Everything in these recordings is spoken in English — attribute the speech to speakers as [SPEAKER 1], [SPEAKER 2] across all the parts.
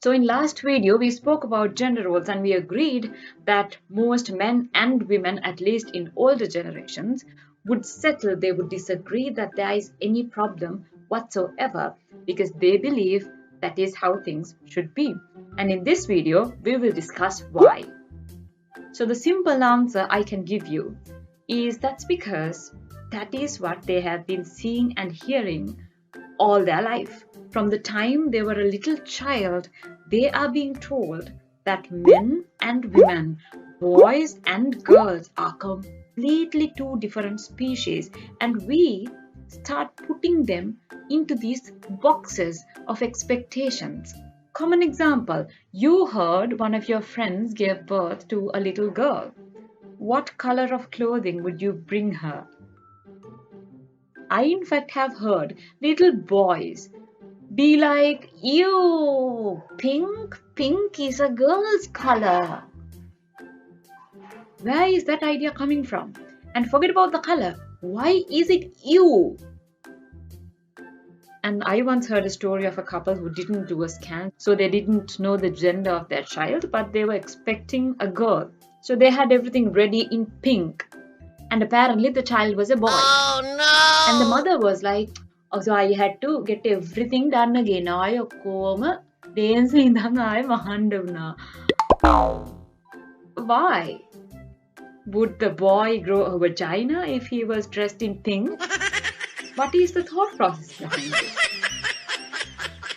[SPEAKER 1] So in last video, we spoke about gender roles and we agreed that most men and women, at least in older generations, would settle, they would disagree that there is any problem whatsoever because they believe that is how things should be. And in this video, we will discuss why. So the simple answer I can give you is that's because that is what they have been seeing and hearing all their life. From the time they were a little child, they are being told that men and women, boys and girls are completely two different species, and we start putting them into these boxes of expectations. Common example, you heard one of your friends gave birth to a little girl. What color of clothing would you bring her? I in fact have heard little boys be like, ew, pink is a girl's color. Where is that idea coming from? And forget about the color. Why is it ew? And I once heard a story of a couple who didn't do a scan, so they didn't know the gender of their child, but they were expecting a girl. So they had everything ready in pink. And apparently the child was a boy.
[SPEAKER 2] Oh no!
[SPEAKER 1] And the mother was like, oh, so I had to get everything done again. I koma dancing Why? Would the boy grow a vagina if he was dressed in pink? What is the thought process behind this?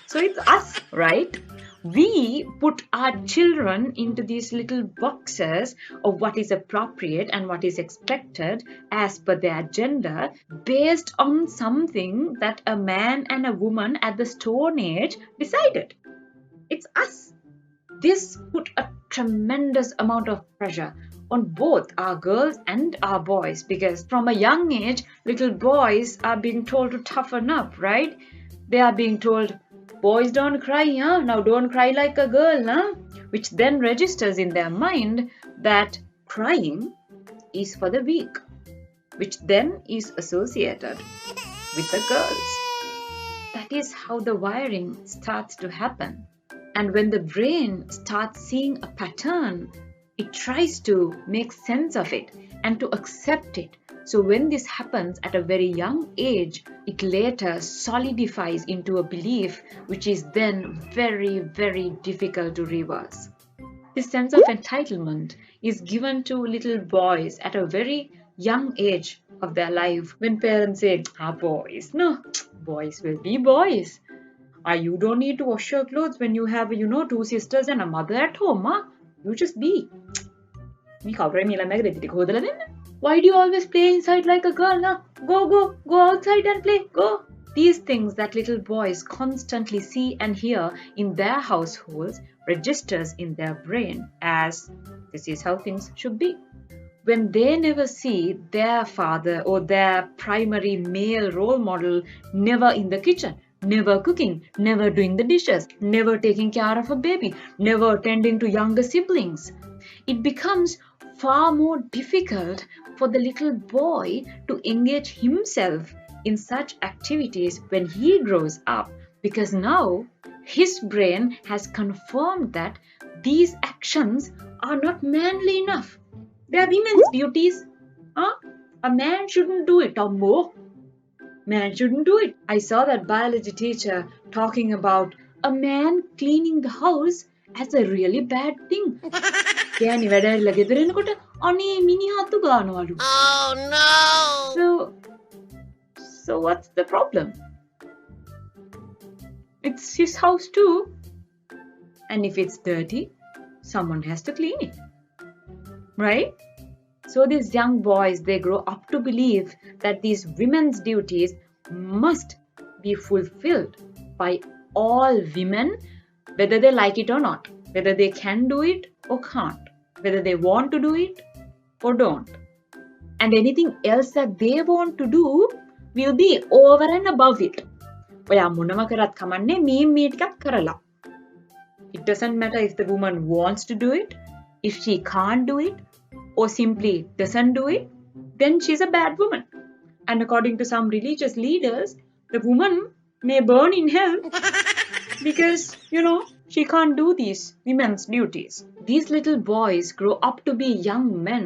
[SPEAKER 1] So it's us, right? We put our children into these little boxes of what is appropriate and what is expected as per their gender based on something that a man and a woman at the Stone Age decided. It's us. This put a tremendous amount of pressure on both our girls and our boys because from a young age, little boys are being told to toughen up, right? They are being told, boys don't cry, huh? Now don't cry like a girl, huh? Which then registers in their mind that crying is for the weak, which then is associated with the girls. That is how the wiring starts to happen. And when the brain starts seeing a pattern, it tries to make sense of it and to accept it. So when this happens at a very young age, it later solidifies into a belief which is then very, very difficult to reverse. This sense of entitlement is given to little boys at a very young age of their life when parents say, boys, no, boys will be boys. You don't need to wash your clothes when you have, two sisters and a mother at home. You just be. Why do you always play inside like a girl? Go outside and play, go. These things that little boys constantly see and hear in their households registers in their brain as this is how things should be. When they never see their father or their primary male role model never in the kitchen, never cooking, never doing the dishes, never taking care of a baby, never attending to younger siblings, it becomes far more difficult for the little boy to engage himself in such activities when he grows up because now his brain has confirmed that these actions are not manly enough. They are women's duties. A man shouldn't do it, Tombo. Man shouldn't do it. I saw that biology teacher talking about a man cleaning the house as a really bad thing.
[SPEAKER 2] Oh no!
[SPEAKER 1] So what's the problem? It's his house too. And if it's dirty, someone has to clean it. Right? So these young boys, they grow up to believe that these women's duties must be fulfilled by all women, whether they like it or not, whether they can do it or can't, whether they want to do it or don't. And anything else that they want to do will be over and above it. It doesn't matter if the woman wants to do it, if she can't do it, or simply doesn't do it, then she's a bad woman. And according to some religious leaders, the woman may burn in hell because, She can't do these women's duties. These little boys grow up to be young men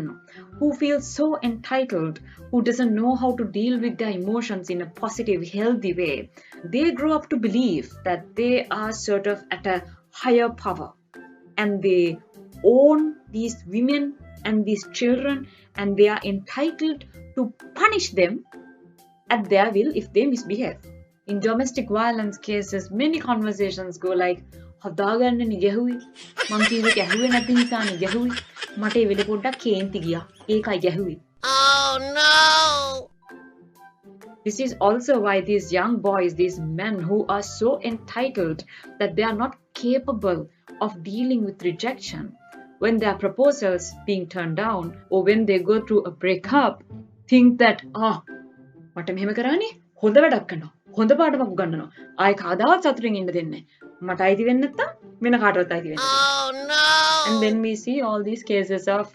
[SPEAKER 1] who feel so entitled, who doesn't know how to deal with their emotions in a positive, healthy way. They grow up to believe that they are sort of at a higher power, and they own these women and these children, and they are entitled to punish them at their will if they misbehave. In domestic violence cases, many conversations go like, හදාගන්නනේ ගැහුවේ මං කිව්වේ ගැහුවේ නැති නිසානේ ගැහුවේ මට ඒ වෙලේ පොඩ්ඩක් කේන්ති ගියා ඒකයි ගැහුවේ.
[SPEAKER 2] Oh no!
[SPEAKER 1] This is also why these young boys, these men who are so entitled that they are not capable of dealing with rejection, when their proposals being turned down or when they go through a breakup, think that මට මෙහෙම කරානේ හොඳ වැඩක් කරනවා හොඳ පාඩමක් උගන්වනවා ආයෙ කවදාවත් සතුටින් ඉන්න දෙන්නේ මට අයිති වෙන්නේ නැත්තම් වෙන කාටවත් අයිති වෙන්නේ.
[SPEAKER 2] Oh no!
[SPEAKER 1] And then we see all these cases of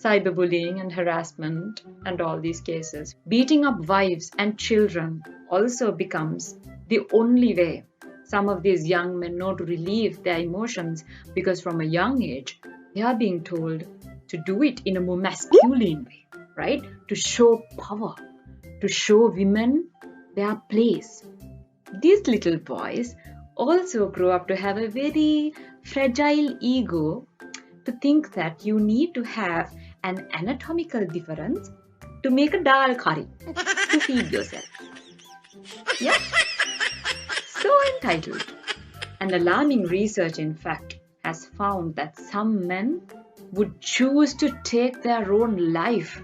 [SPEAKER 1] cyberbullying and harassment and all these cases. Beating up wives and children also becomes the only way some of these young men know to relieve their emotions, because from a young age they are being told to do it in a more masculine way, right? To show power, to show women their place. These little boys also grow up to have a very fragile ego, to think that you need to have an anatomical difference to make a dal curry to feed yourself. Yeah? So entitled. And alarming research, in fact, has found that some men would choose to take their own life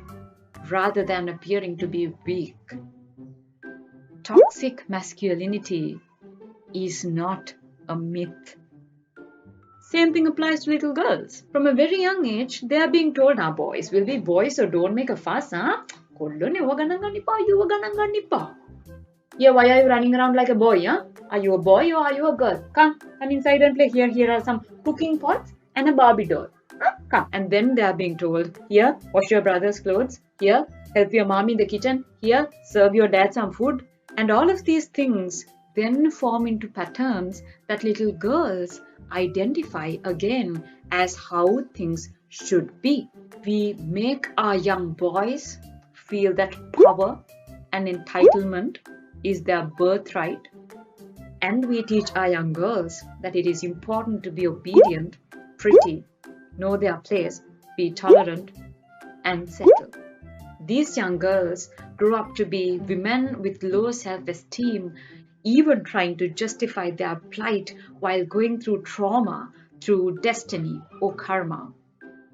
[SPEAKER 1] rather than appearing to be weak. Toxic masculinity is not a myth. Same thing applies to little girls. From a very young age, they are being told, boys will be boys, so don't make a fuss, Yeah, why are you running around like a boy, Are you a boy or are you a girl? Come inside and play. Here are some cooking pots and a Barbie doll. Come. And then they are being told, here, wash your brother's clothes. Here, help your mom in the kitchen. Here, serve your dad some food. And all of these things then form into patterns that little girls identify again as how things should be. We make our young boys feel that power and entitlement is their birthright, and we teach our young girls that it is important to be obedient, pretty, know their place, be tolerant, and settle. These young girls grow up to be women with low self-esteem, even trying to justify their plight while going through trauma, through destiny or karma.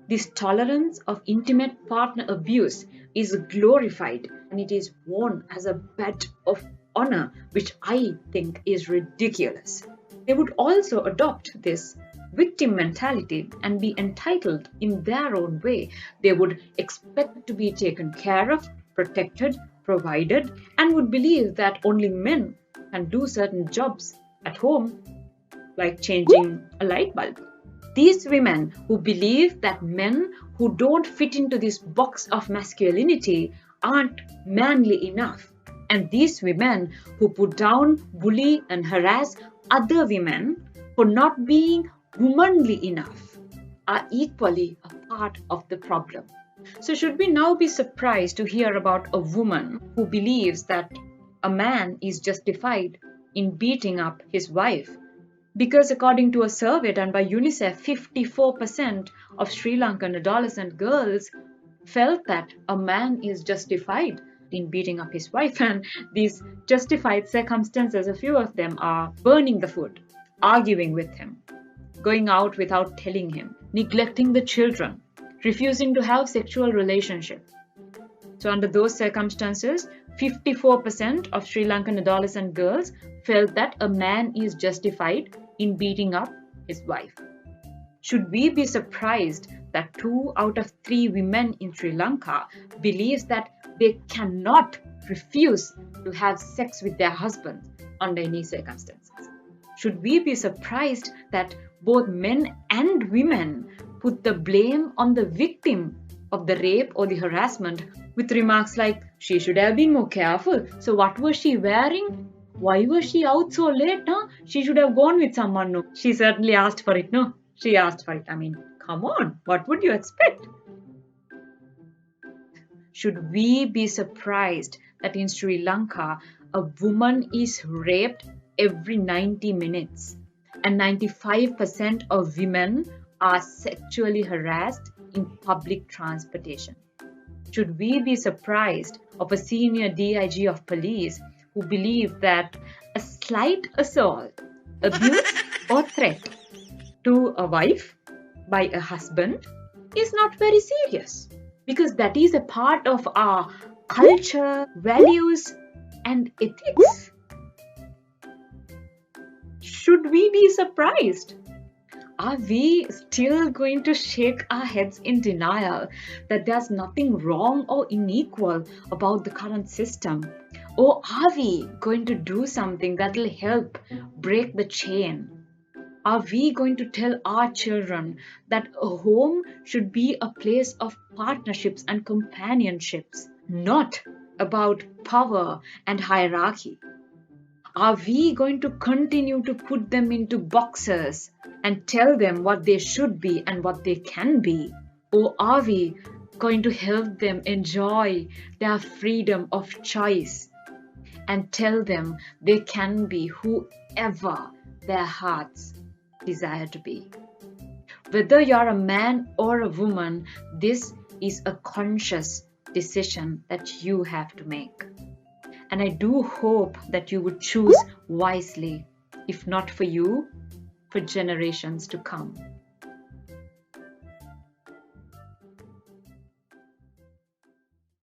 [SPEAKER 1] This tolerance of intimate partner abuse is glorified, and it is worn as a badge of honor, which I think is ridiculous. They would also adopt this victim mentality and be entitled in their own way. They would expect to be taken care of, protected, provided, and would believe that only men can do certain jobs at home, like changing a light bulb. These women who believe that men who don't fit into this box of masculinity aren't manly enough, and these women who put down, bully, and harass other women for not being womanly enough are equally a part of the problem. So should we now be surprised to hear about a woman who believes that a man is justified in beating up his wife? Because according to a survey done by UNICEF, 54% of Sri Lankan adolescent girls felt that a man is justified in beating up his wife, and these justified circumstances, a few of them are burning the food, arguing with him, going out without telling him, neglecting the children, refusing to have sexual relationship. So under those circumstances, 54% of Sri Lankan adolescent girls felt that a man is justified in beating up his wife. Should we be surprised that 2 out of 3 women in Sri Lanka believes that they cannot refuse to have sex with their husbands under any circumstances? Should we be surprised that both men and women put the blame on the victim of the rape or the harassment with remarks like, she should have been more careful, so what was she wearing? Why was she out so late? Huh? She should have gone with someone. No, she certainly asked for it. No, she asked for it. I mean, come on, what would you expect? Should we be surprised that in Sri Lanka, a woman is raped every 90 minutes and 95% of women are sexually harassed in public transportation? Should we be surprised of a senior DIG of police who believes that a slight assault, abuse or threat to a wife by a husband is not very serious? Because that is a part of our culture, values, and ethics. Should we be surprised? Are we still going to shake our heads in denial that there's nothing wrong or unequal about the current system? Or are we going to do something that will help break the chain? Are we going to tell our children that a home should be a place of partnerships and companionships, not about power and hierarchy? Are we going to continue to put them into boxes and tell them what they should be and what they can be? Or are we going to help them enjoy their freedom of choice and tell them they can be whoever their hearts desire to be? Whether you're a man or a woman, this is a conscious decision that you have to make. And I do hope that you would choose wisely, if not for you, for generations to come.